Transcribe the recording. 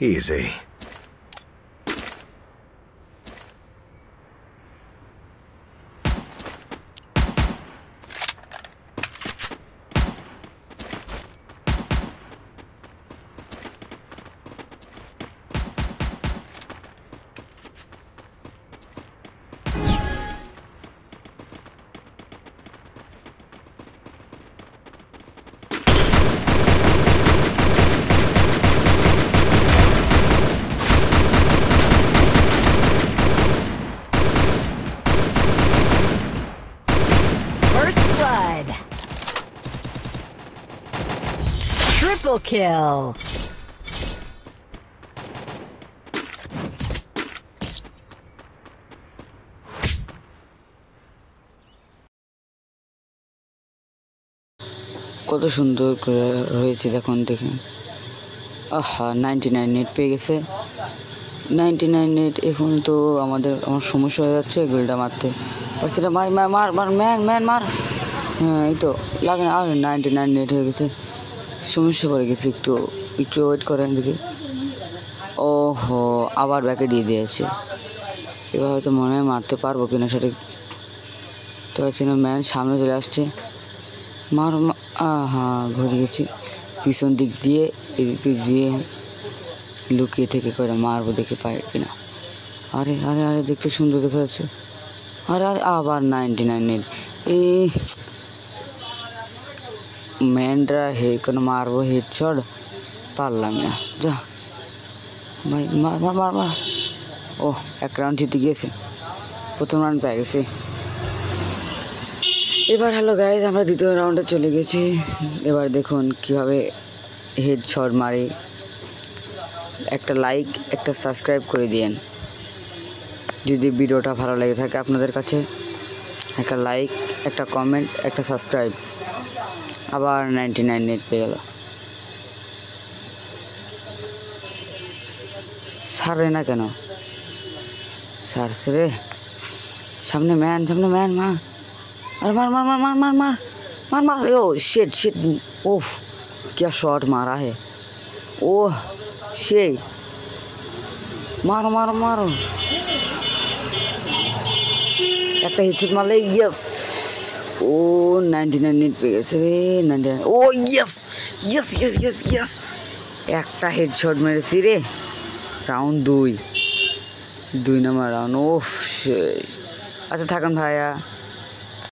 Easy. Blood. Triple kill. কত সুন্দর করে হয়েছে দেখুন দেখেন। আহা 99 নেট পেয়ে গেছে। 99 নেট। এখন তো আমার সমস্যা হয়ে যাচ্ছে গোলটা মারতে পারছি না। মার মার মার মার ম্যান ম্যান মার। হ্যাঁ এই তো লাগে না। আর 99 নেট হয়ে গেছে, সমস্যা পড়ে গেছে। একটু ওয়েট করেন দেখি। ওহো আবার ব্যাকে দিয়ে দিয়েছে। এবার হয়তো মনে হয় মারতে পারবো কিনা সঠিক তো আছে না। ম্যান সামনে চলে আসছে। মার আহা ঘুরে গেছি পিছন দিক দিয়ে, এদিক দিয়ে লুকিয়ে থেকে করে মারবো দেখে পাই কিনা। আরে আরে আরে দেখতে সুন্দর দেখা যাচ্ছে। আরে আরে আবার 99 নেট। এই ম্যানরা কোনো মারবো হেডশট পারলাম না। যা ভাই মার মার মার মার। ও এক রাউন্ড জিতে গিয়েছে, প্রথম রাউন্ড পেয়ে গেছে। এবার হ্যালো গাইজ, আমরা দ্বিতীয় রাউন্ডে চলে গেছি। এবার দেখুন কিভাবে হেডশট মারি। একটা লাইক একটা সাবস্ক্রাইব করে দিয়েন যদি ভিডিওটা ভালো লেগে থাকে আপনাদের কাছে। একটা লাইক একটা কমেন্ট একটা সাবস্ক্রাইব। আবার 99 নেট পেয়ে গেল। ছাড়ে না কেন? ছাড়ছে রে। সামনে ম্যান মার। अरे मार मार मार मार मार मार मार मार। Oh shit shit. ओफ क्या शॉट मारा है। ओह शे मारो मारो मारो। একটা হেডশট মারলে ইয়েস। ও 99 নেট পেয়ে গেছে রে। 99। ও yes yes yes yes yes. একটা হেডশট মেরেছি রে। রাউন্ড 2 নম্বর রাউন্ড। ওফ আচ্ছা থাকুন ভাইয়া।